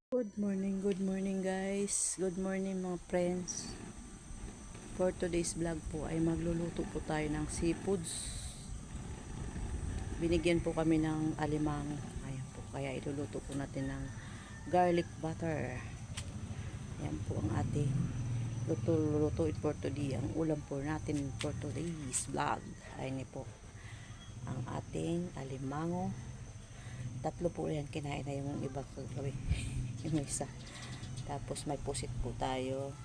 Good morning guys. Good morning mga friends. For today's vlog po ay magluluto po tayo ng seafoods. Binigyan po kami ng alimang. Ayan po, kaya iluluto po natin ng garlic butter. Ayan po ang ating lulutuin for today. Ang ulam po natin for today's vlog ay ni po ang ating alimango. Tatlo po yan, kinain na yung iba kagabi. Yung isa. Tapos may pusit po tayo,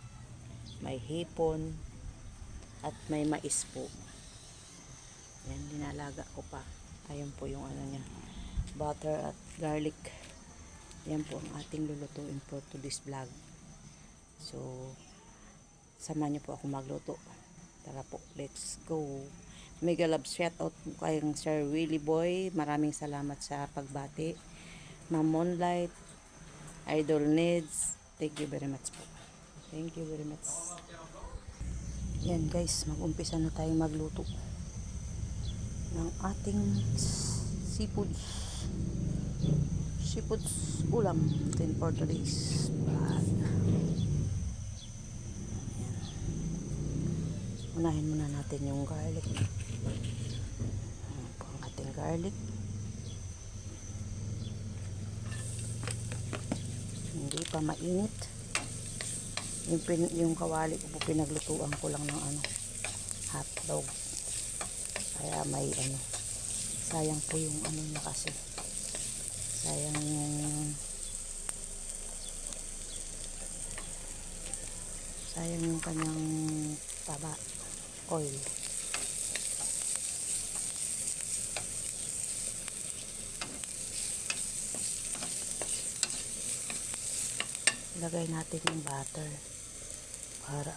may hipon, at may mais po. Yan, dinalaga ko pa. Ayun po yung ano niya, butter at garlic. Yan po ang ating lulutuin for today's vlog. So, samahan niyo po ako magluto. Tara po, let's go. Mega love shout out po kayong Sir Willie Boy. Maraming salamat sa pagbati. Ma'am Moonlight, Idol Needs, thank you very much po. Thank you very much. Yan guys, mag-umpisa na tayong magluto ng ating seafoods. Seafoods ulam din for today's vlog. Unahin muna natin yung garlic. Ayan po ang ating garlic. Hindi pa mainit. Yung kawali ko po pinaglutuan ko lang ng hotdog. Kaya may sayang po yung niya kasi. Sayang yung kanyang taba, oil. Ilagay natin yung butter para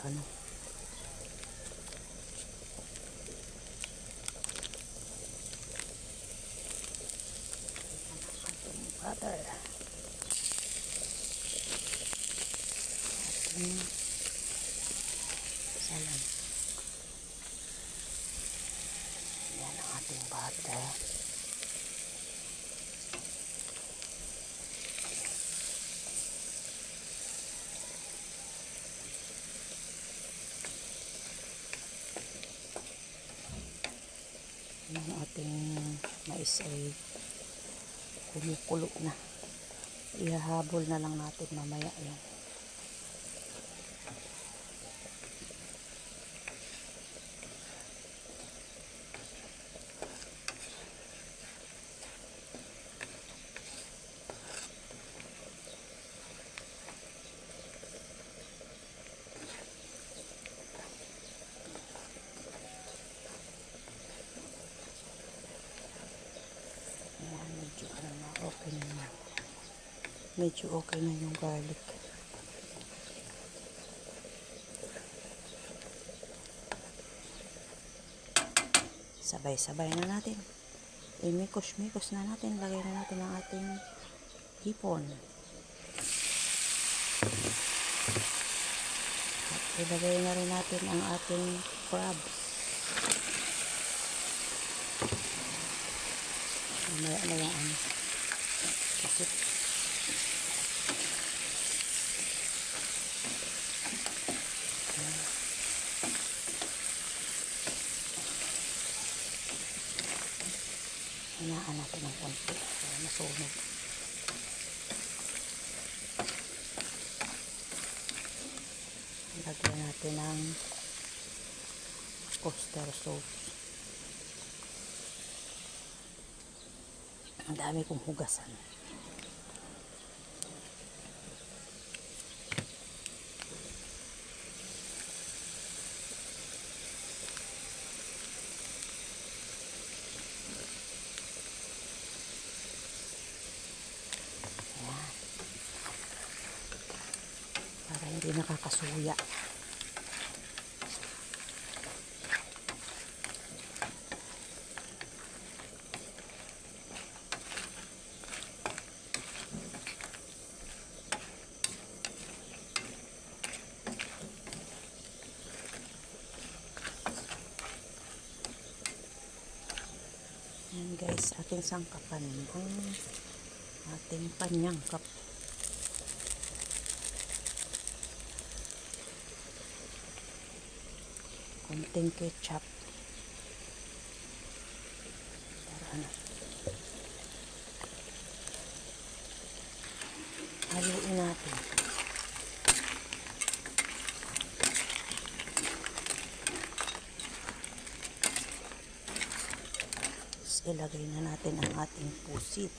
butter salam. Yan ang ating butter. Yung ating mais ay kumukulo na. Ihahabol na lang natin mamaya yan. Ayan, medyo okay na. Medyo okay na yung garlic. Sabay-sabay na natin. Mikos-mikos na natin. Lagay na natin ang ating hipon. At ilagay na rin natin ang ating crabs. Mamaya na yung pusit. Hinaan natin ng konti para masunog. Lagyan natin ng oyster sauce. Ang dami kong hugasan. Ayan. Para hindi nakakasuya. Ayan guys, ating sangkapan ang ating panyangkap. Konting ketchup. Para ano. Haluin natin. Tapos ilagay na natin ang ating pusit.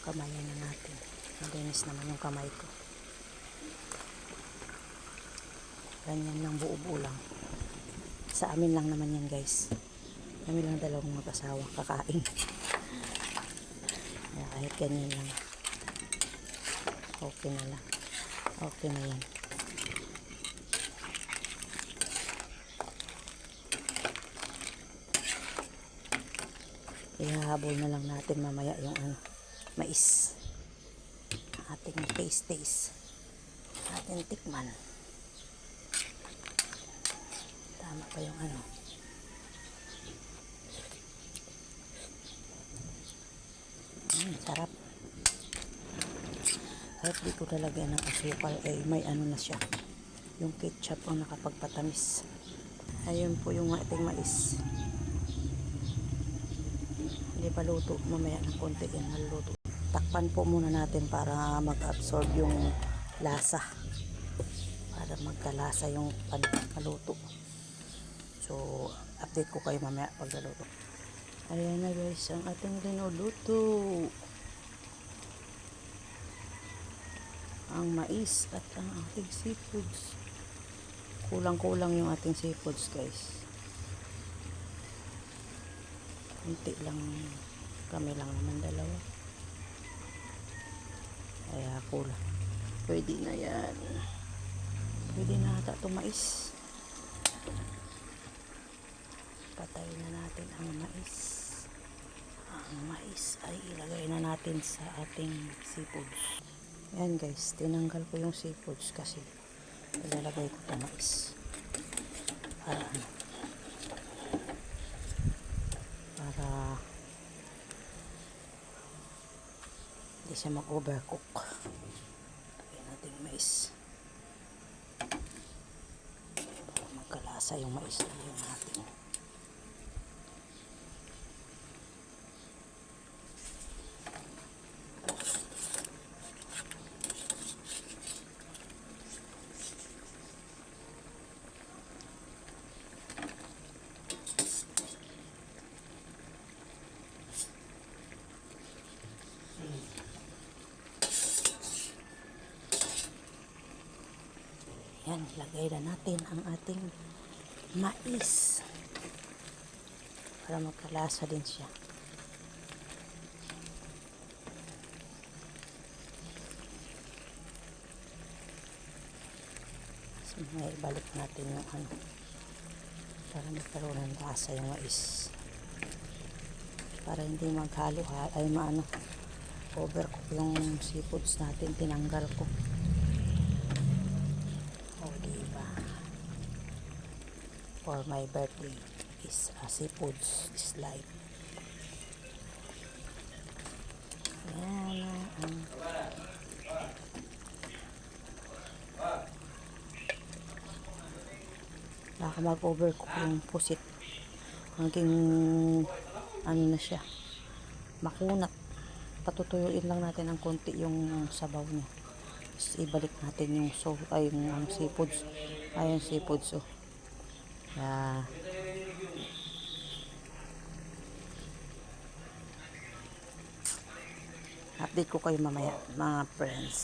Kamayan na natin. Malinis naman yung kamay ko. Ganyan lang, buo-buo lang. Sa amin lang naman yan, guys. Kami lang dalawang mag-asawa kakain. Kaya kahit ganyan lang. Okay na lang. Okay na yan. Ihahabol na lang natin mamaya yung mais. Ating taste. Ating tikman. Tama pa yung sarap. Kahit di ko lalagyan ng asukal, may na siya. Yung ketchup ang nakapagpatamis. Ayun po yung ating mais. Hindi pa luto. Mamaya ng konti yan maluluto. Takpan po muna natin para mag-absorb yung lasa. Para magkalasa yung pagkaluto. So, update ko kayo mamaya pag naluto. Ayan na guys, ang ating linuluto. Ang mais at ang ating seafoods. Kulang-kulang yung ating seafoods guys. Kunti lang. Kami lang naman dalawa. Kaya kulang. Pwede na yan. Pwede na ata itong mais. Patayin na natin ang mais. Ang mais ay ilagay na natin sa ating seafoods. Yan guys, tinanggal ko yung seafoods kasi ilalagay ko ito mais. Para hindi siya mag-overcook. Lagyan natin yung mais. Para magkalasa yung mais na yung natin. Yan, lagay na natin ang ating mais para magkalasa din siya. So, may balik natin yung para magkaroon ng lasa yung mais. Para hindi maghalo ay overcook yung seafoods natin, tinanggal ko. For my birthday is seafoods is life. Yan baka mag-overcook yung pusit hanggang na siya makunat. Patutuyuin lang natin ng konti yung sabaw niya. Tapos ibalik natin yung yung seafoods. Ayun seafoods update ko kayo mamaya mga friends.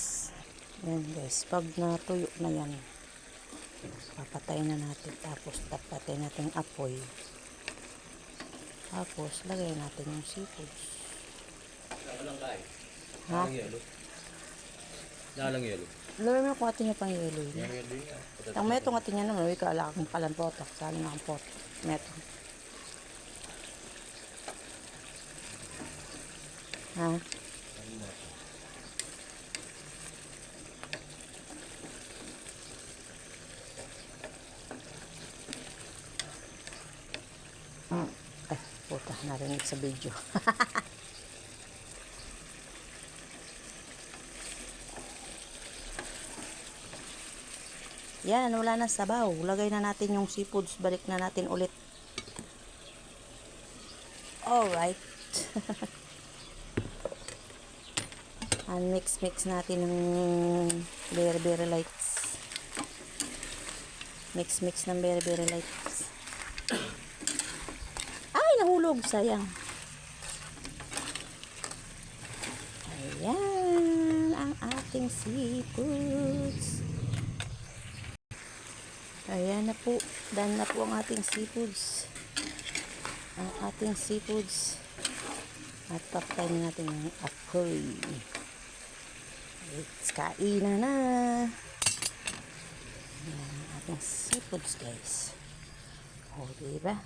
Yan guys, pag natuyo na yan, papatayin na natin. Tapos tapatin natin apoy. Tapos lagay natin yung seafoods. Ha? Dalang yelo. Lagay mo kung atin yung pang yelo. Ang metong atin yan naman, wika alakang palan potok. Sali na ang pot. Metong. Ha? Ay, puta, narinig sa video. Yan, wala na sabaw. Lagay na natin yung seafoods. Balik na natin ulit. Alright. And mix natin ng berry lights. Mix ng berry lights. Ay, nahulog. Sayang. Ayan, ang ating seafoods. Ayan na po. Done na po ang ating seafoods. At patayin natin ng apoy. Let's kain na. Ayan ang ating seafoods, guys. O, diba?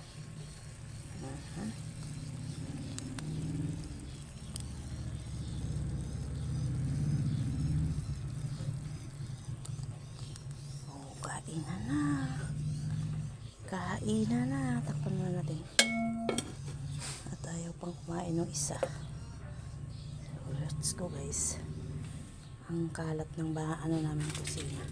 Kain na. Takpan na natin. At ayaw pang kumain ng isa. So, let's go, guys. Ang kalat ng namin kusina.